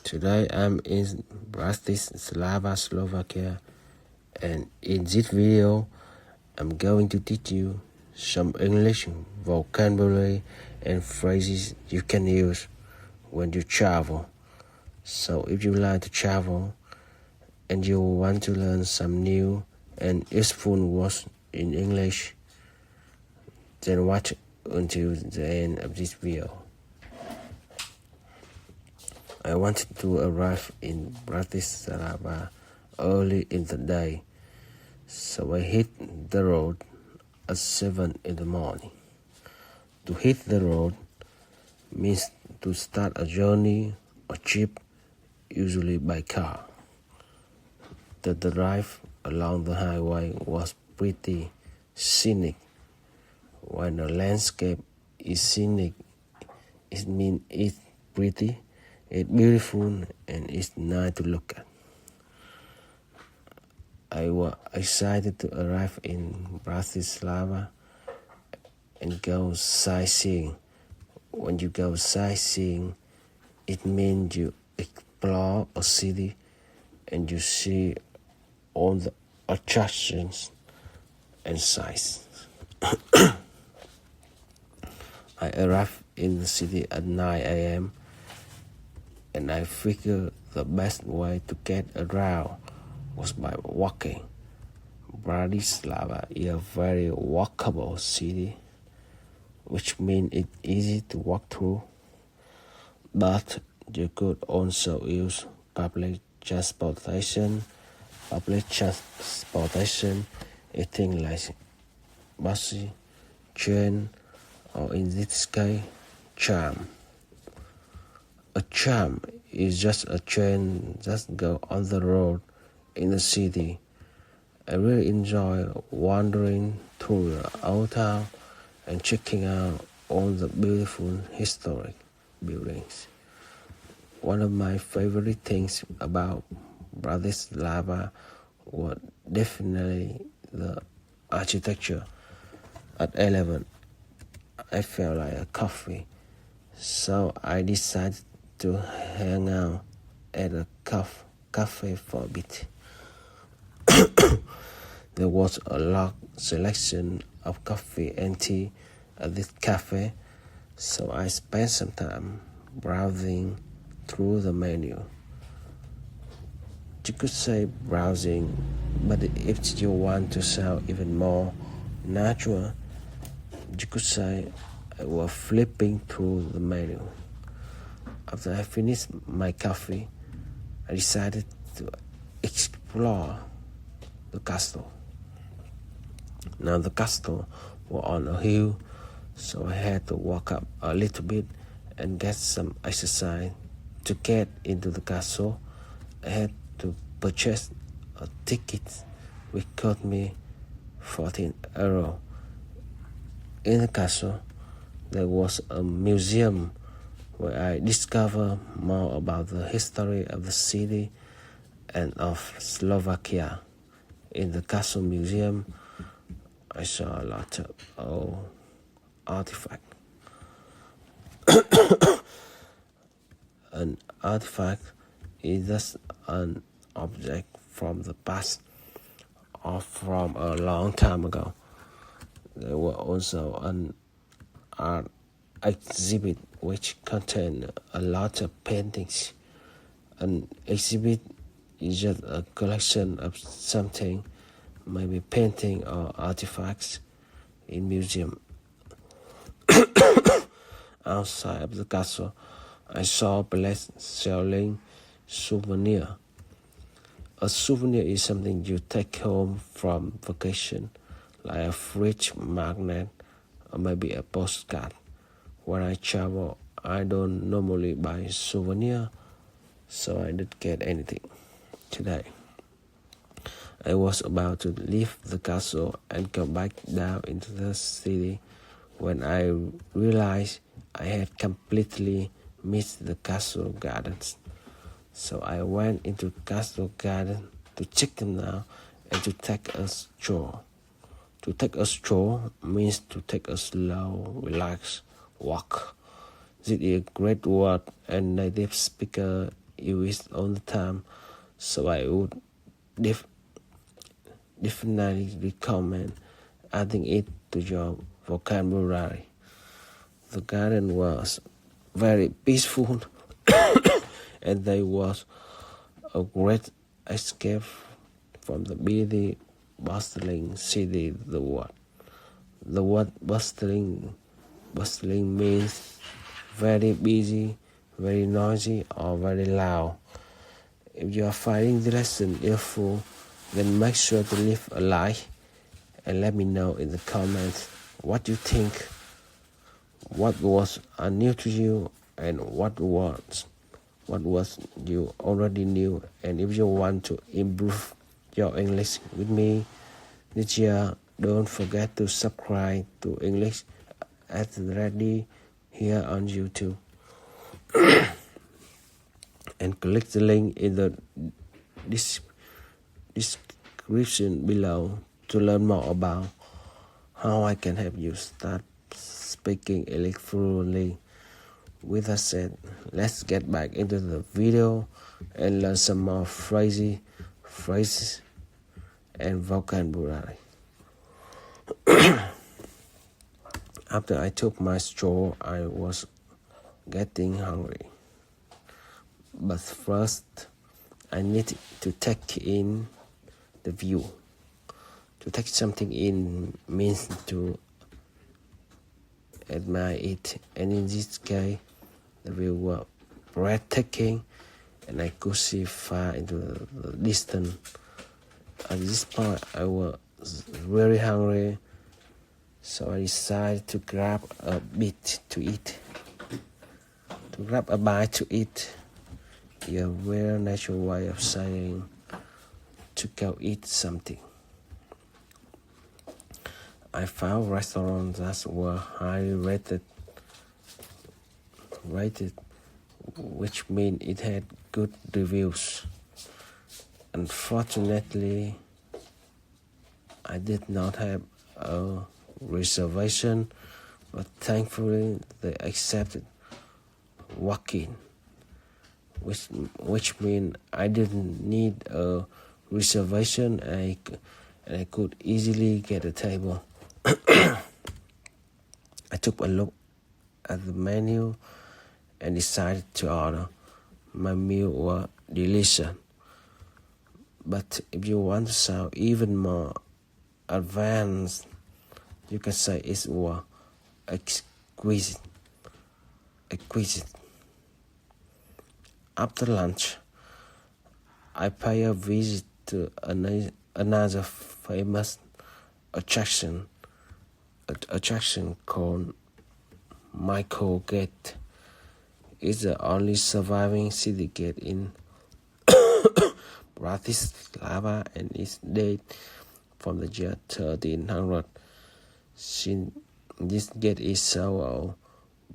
Today I'm in Bratislava, Slovakia, and in this video I'm going to teach you some English vocabulary and phrases you can use when you travel. So if you like to travel and you want to learn some new and useful words in English, then watch until the end of this video. I wanted to arrive in Bratislava early in the day, so I hit the road at 7 in the morning. To hit the road means to start a journey or trip, usually by car. The drive along the highway was pretty scenic. When the landscape is scenic, it means it's pretty, it's beautiful, and it's nice to look at. I was excited to arrive in Bratislava and go sightseeing. When you go sightseeing, it means you explore a city and you see all the attractions and sights. I arrived in the city at 9 a.m. and I figured the best way to get around was by walking. Bratislava is a very walkable city, which means it's easy to walk through, but you could also use public transportation. Public transportation is things like buses, train, or in this case, tram. A tram is just a train that goes on the road in the city. I really enjoy wandering through the old town and checking out all the beautiful historic buildings. One of my favorite things about Bratislava was definitely the architecture. At 11, I felt like a coffee, so I decided to hang out at a cafe for a bit. There was a large selection of coffee and tea at this cafe, so I spent some time browsing through the menu. You could say browsing, but if you want to sound even more natural, you could say I was flipping through the menu. After I finished my coffee, I decided to explore the castle. Now the castle was on a hill, so I had to walk up a little bit and get some exercise. To get into the castle, I had to purchase a ticket which cost me 14 euro. In the castle, there was a museum where I discovered more about the history of the city and of Slovakia. In the castle museum, I saw a lot of old artifacts. An artifact is just an object from the past or from a long time ago. There was also an art exhibit which contained a lot of paintings. An exhibit is just a collection of something, maybe painting or artifacts in museum. Outside of the castle, I saw a place selling souvenir. A souvenir is something you take home from vacation, like a fridge magnet or maybe a postcard. When I travel, I don't normally buy souvenir, so I didn't get anything today. I was about to leave the castle and go back down into the city when I realized I had completely missed the castle gardens. So I went into castle garden to check them out and to take a stroll. To take a stroll means to take a slow, relaxed walk. This is a great word and native speakers use it all the time, so I would definitely recommend adding it to your vocabulary. The garden was very peaceful and there was a great escape from the busy, bustling city. The word bustling means very busy, very noisy, or very loud. If you are finding the lesson useful, then make sure to leave a like and let me know in the comments what you think, what was new to you, and what was you already knew. And if you want to improve your English with me this year, don't forget to subscribe to English at the Ready here on YouTube and click the link in the description below to learn more about how I can help you start speaking English fluently. With that said, let's get back into the video and learn some more phrases and vocabulary. After I took my stroll, I was getting hungry. But first, I needed to take in the view. To take something in means to admire it, and in this case, the view was breathtaking, and I could see far into the distance. At this point, I was very hungry, so I decided to grab a bite to eat. To grab a bite to eat is a very natural way of saying to go eat something. I found restaurants that were highly rated, which means it had good reviews. Unfortunately, I did not have a reservation, but thankfully they accepted walk-in, which means I didn't need a reservation and I could easily get a table. I took a look at the menu and decided to order. My meal was delicious. But if you want to sound even more advanced, you can say it was exquisite. After lunch, I paid a visit to another famous attraction called Michael Gate. It's the only surviving city gate in Bratislava and is dated from the year 1300. Since this gate is so old,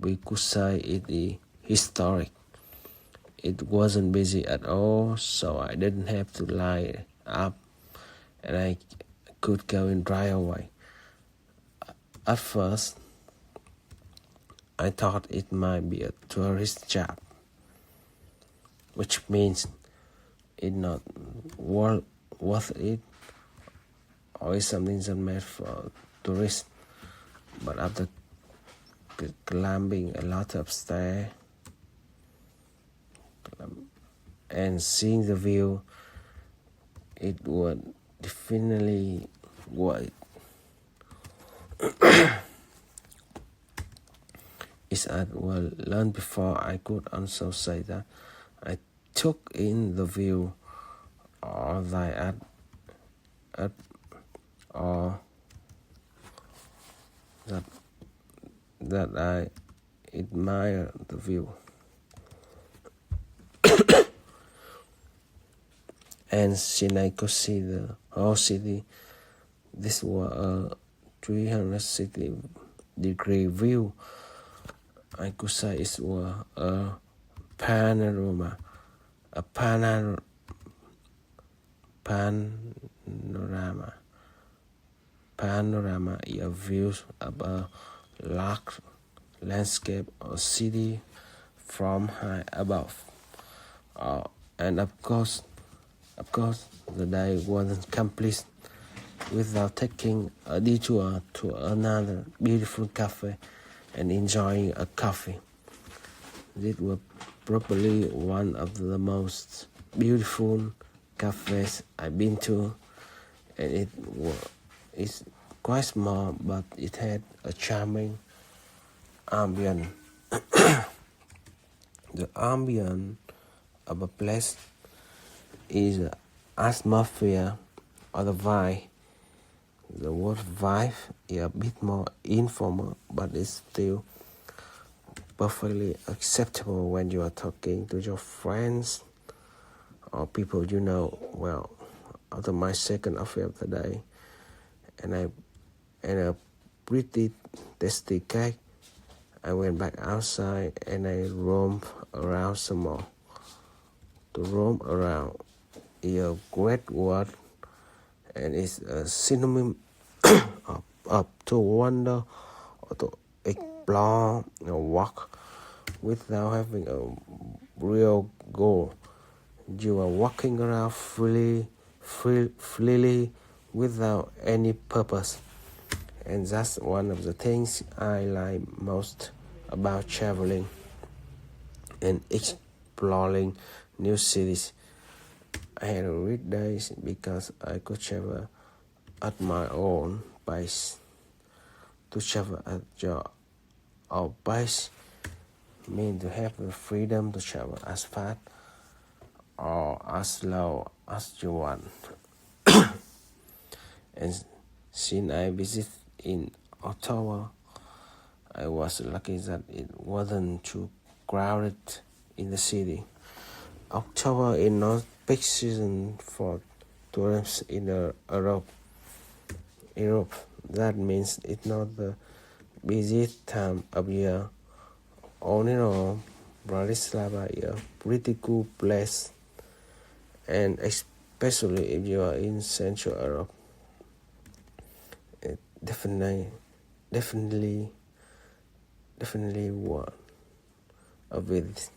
we could say it is historic. It wasn't busy at all, so I didn't have to line up and I could go in right away. At first, I thought it might be a tourist job, which means it's not worth it, or it's something that's made for tourists. But after climbing a lot of stairs and seeing the view, it would definitely worth it. As I well learned before, I could also say that I took in the view, or that I admire the view. And since I could see the whole city, this was a 360-degree view. I could say it was a panorama. Panorama is a view of a large landscape or city from high above. And of course, the day wasn't complete without taking a detour to another beautiful cafe and enjoying a coffee. This was probably one of the most beautiful cafes I've been to, and it's quite small, but it had a charming ambient. The ambient of a place is the atmosphere or the vibe. The word vibe is a bit more informal, but it's still perfectly acceptable when you are talking to your friends or people you know well. After my second coffee of the day, and a pretty tasty cake, I went back outside and I roamed around some more. To roam around is a great word, and it's a synonym of to wander or to explore or walk without having a real goal. You are walking around freely without any purpose. And that's one of the things I like most about traveling and exploring new cities. I had a great days because I could travel at my own pace. To travel at your own pace means to have the freedom to travel as fast or as slow as you want. And since I visited in Ottawa, I was lucky that it wasn't too crowded in the city. October is not peak season for tourists in Europe. That means it's not the busiest time of year. All in all, Bratislava is a pretty cool place, and especially if you are in Central Europe. It definitely one of it.